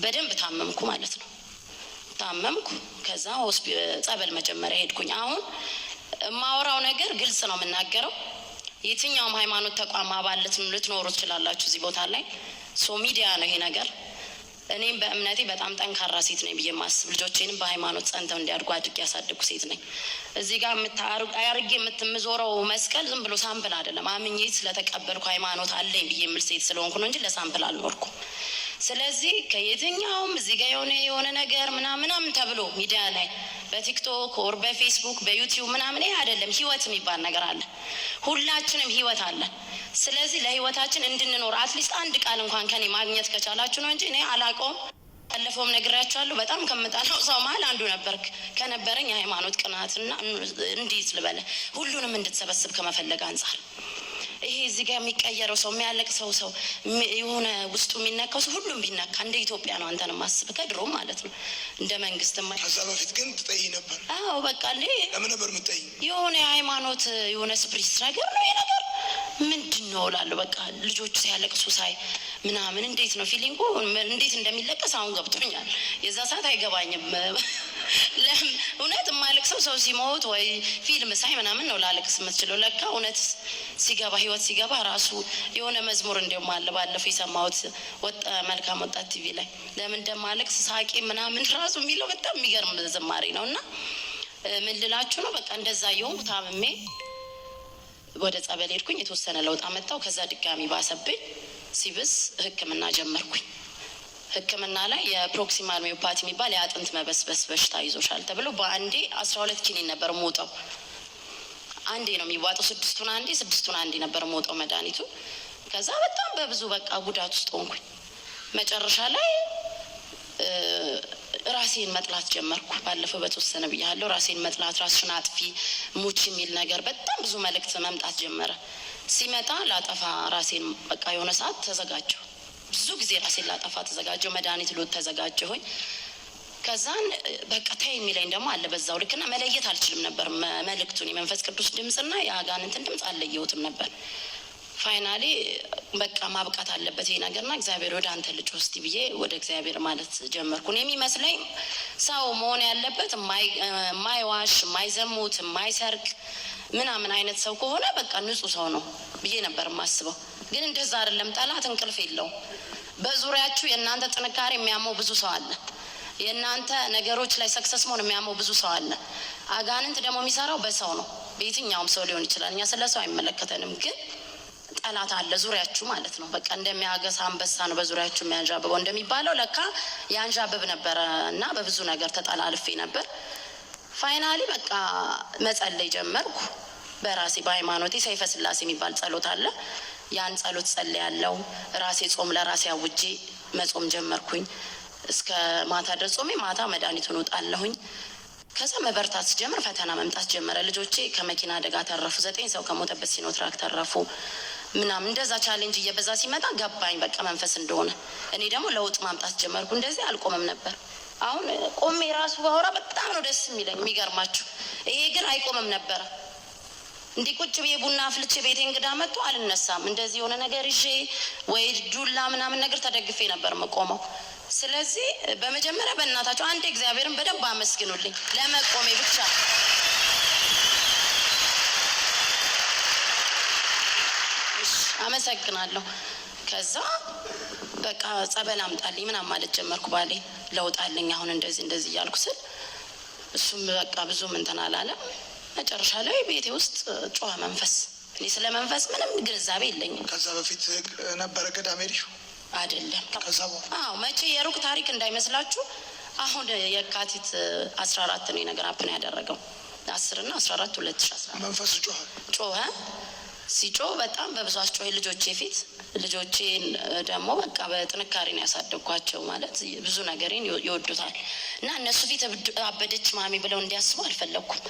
በደንብ ታመምኩ ማለት ነው። ታመምኩ። ከዛ ጸበል መጀመሪያ ሄድኩኝ። አሁን ማወራው ነገር ግልጽ ነው የምናገረው። የትኛውም ሃይማኖት ተቋም አባል ልትኖሩ ትችላላችሁ እዚህ ቦታ ላይ። ሚዲያ ነው ይሄ ነገር። እኔም በእምነቴ በጣም ጠንካራ ሴት ነኝ ብዬ ማስብ፣ ልጆቼንም በሃይማኖት ጸንተው እንዲያድጉ አድርጌ ያሳደግኩ ሴት ነኝ። እዚህ ጋር አያርጌ የምትምዞረው መስቀል ዝም ብሎ ሳምፕል አይደለም። አምኜ ስለተቀበልኩ ሃይማኖት አለኝ ብዬ የምል ሴት ስለሆንኩ ነው እንጂ ለሳምፕል አልኖርኩም። ስለዚህ ከየትኛውም እዚህ ጋር የሆነ ነገር ምናምን ተብሎ ሚዲያ ላይ በቲክቶክ ኦር በፌስቡክ በዩቲዩብ ምናምን ይሄ አይደለም። ህይወት የሚባል ነገር አለ። ሁላችንም ህይወት አለ። ስለዚህ ለህይወታችን እንድንኖር አትሊስት አንድ ቃል እንኳን ከኔ ማግኘት ከቻላችሁ ነው እንጂ እኔ አላውቀውም። ያለፈውም ነግራችኋለሁ። በጣም ከምጣለው ሰው መሀል አንዱ ነበርክ። ከነበረኝ የሃይማኖት ቅናትና እንዴት ልበለ ሁሉንም እንድትሰበስብ ከመፈለግ አንጻር ይሄ እዚህ ጋር የሚቀየረው ሰው የሚያለቅሰው ሰው የሆነ ውስጡ የሚነካው ሰው ሁሉም ቢነካ እንደ ኢትዮጵያ ነው አንተን ማስብ ከድሮም ማለት ነው እንደ መንግስት ማ ከዛ በፊት ግን ትጠይ ነበር። አዎ በቃ ለምን ነበር የምትጠይ? የሆነ የሃይማኖት የሆነ ስፕሪት ነገር ነው ይሄ ነገር ምንድን ነው እላለሁ። በቃ ልጆቹ ሲያለቅሱ ሳይ ምናምን እንዴት ነው ፊሊንጉ እንዴት እንደሚለቀስ አሁን ገብቶኛል። የዛ ሰዓት አይገባኝም። እውነት የማለቅሰው ሰው ሲሞት ወይ ፊልም ሳይ ምናምን ነው ላለቅስ የምትችለው። ለካ እውነት ሲገባ ህይወት ሲገባ ራሱ የሆነ መዝሙር እንዲያውም አለ ባለፈው የሰማሁት መልካም ወጣት ቲቪ ላይ ለምን እንደማለቅስ ሳቄ ምናምን ራሱ የሚለው በጣም የሚገርም ዝማሬ ነው። እና ምን ልላችሁ ነው በቃ እንደዛ የሆንኩ ታምሜ ወደ ጸበል ሄድኩኝ። የተወሰነ ለውጥ አመጣው። ከዛ ድጋሚ ባሰብኝ። ሲብስ ህክምና ጀመርኩኝ። ህክምና ላይ የፕሮክሲማል ሚዮፓቲ የሚባል የአጥንት መበስበስ በሽታ ይዞሻል ተብሎ በአንዴ 12 ኪኒን ነበር የምወጣው። አንዴ ነው የሚዋጠው፣ 6ቱን አንዴ ነበር የምወጣው መድኃኒቱ። ከዛ በጣም በብዙ በቃ ጉዳት ውስጥ ሆንኩኝ። መጨረሻ ላይ ራሴን መጥላት ጀመርኩ። ባለፈው በተወሰነ ብያለሁ። ራሴን መጥላት፣ ራስሽን አጥፊ፣ ሙች የሚል ነገር በጣም ብዙ መልእክት መምጣት ጀመረ። ሲመጣ ላጠፋ ራሴን በቃ የሆነ ሰዓት ተዘጋጀሁ። ብዙ ጊዜ ራሴን ላጠፋ ተዘጋጀሁ። መድኃኒት ሎት ተዘጋጀሁኝ። ከዛን በቃ ታይ የሚለኝ ደግሞ አለ በዛው ልክና መለየት አልችልም ነበር መልእክቱን። የመንፈስ ቅዱስ ድምፅና የአጋንንትን ድምፅ አልለየሁትም ነበር። ፋይናሊ በቃ ማብቃት አለበት ይሄ ነገርና እግዚአብሔር ወደ አንተ ልጅ ወስቲ ብዬ ወደ እግዚአብሔር ማለት ጀመርኩ። የሚመስለኝ ሰው መሆን ያለበት የማይዋሽ፣ የማይዘሙት፣ የማይሰርቅ ምናምን አይነት ሰው ከሆነ በቃ ንጹህ ሰው ነው ብዬ ነበር የማስበው። ግን እንደዛ አይደለም። ጠላት እንቅልፍ የለውም። በዙሪያችሁ የእናንተ ጥንካሬ የሚያመው ብዙ ሰው አለ። የእናንተ ነገሮች ላይ ሰክሰስ መሆን የሚያመው ብዙ ሰው አለ። አጋንንት ደግሞ የሚሰራው በሰው ነው። በየትኛውም ሰው ሊሆን ይችላል። እኛ ስለ ሰው አይመለከተንም። ግን ጠላት አለ ዙሪያችሁ ማለት ነው። በቃ እንደሚያገሳ አንበሳ ነው በዙሪያችሁ የሚያንዣብበው እንደሚባለው ለካ ያንዣብብ ነበረ እና በብዙ ነገር ተጠላልፌ ነበር። ፋይናሊ በቃ መጸለይ ጀመርኩ በራሴ በሃይማኖቴ። ሰይፈ ስላሴ የሚባል ጸሎት አለ። ያን ጸሎት ጸልያለሁ። ራሴ ጾም ለራሴ አውጄ መጾም ጀመርኩኝ። እስከ ማታ ድረስ ጾሜ ማታ መድኃኒቱን ወጣለሁኝ። ከዛ መበርታት ስጀምር ፈተና መምጣት ጀመረ። ልጆቼ ከመኪና አደጋ ተረፉ። 9 ሰው ከሞተበት ሲኖትራክ ተረፉ ምናምን። እንደዛ ቻሌንጅ እየበዛ ሲመጣ ገባኝ በቃ መንፈስ እንደሆነ። እኔ ደግሞ ለውጥ ማምጣት ጀመርኩ። እንደዚህ አልቆመም ነበር። አሁን ቆሜ ራሱ ባወራ በጣም ነው ደስ የሚለኝ። የሚገርማችሁ ይሄ ግን አይቆምም ነበረ። እንዲህ ቁጭ ብዬ ቡና አፍልቼ ቤቴ እንግዳ መጥቶ አልነሳም። እንደዚህ የሆነ ነገር ይዤ ወይ ዱላ ምናምን ነገር ተደግፌ ነበር የምቆመው። ስለዚህ በመጀመሪያ በእናታቸው አንዴ እግዚአብሔርን በደንብ አመስግኑልኝ ለመቆሜ ብቻ። አመሰግናለሁ። ከዛ በቃ ጸበል አምጣልኝ ምናምን ማለት ጀመርኩ። ባሌ ለውጣልኝ አሁን እንደዚህ እያልኩ ስል እሱም በቃ ብዙም እንትን አላለም። መጨረሻ ላይ ቤቴ ውስጥ ጮኸ መንፈስ። እኔ ስለ መንፈስ ምንም ግንዛቤ የለኝም። ከዛ በፊት ነበረ ገዳም ሄድሽው? አይደለም። ከዛ በኋላ መቼ የሩቅ ታሪክ እንዳይመስላችሁ። አሁን የካቲት 14 ነው ነገር አፕን ያደረገው 10 እና 14 2014 መንፈስ ጮኸ። ሲጮህ በጣም በብዙ አስጮኸ ልጆቼ ፊት። ልጆቼን ደግሞ በቃ በጥንካሬ ነው ያሳደግኳቸው። ማለት ብዙ ነገሬን ይወዱታል እና እነሱ ፊት አበደች ማሚ ብለው እንዲያስቡ አልፈለኩም።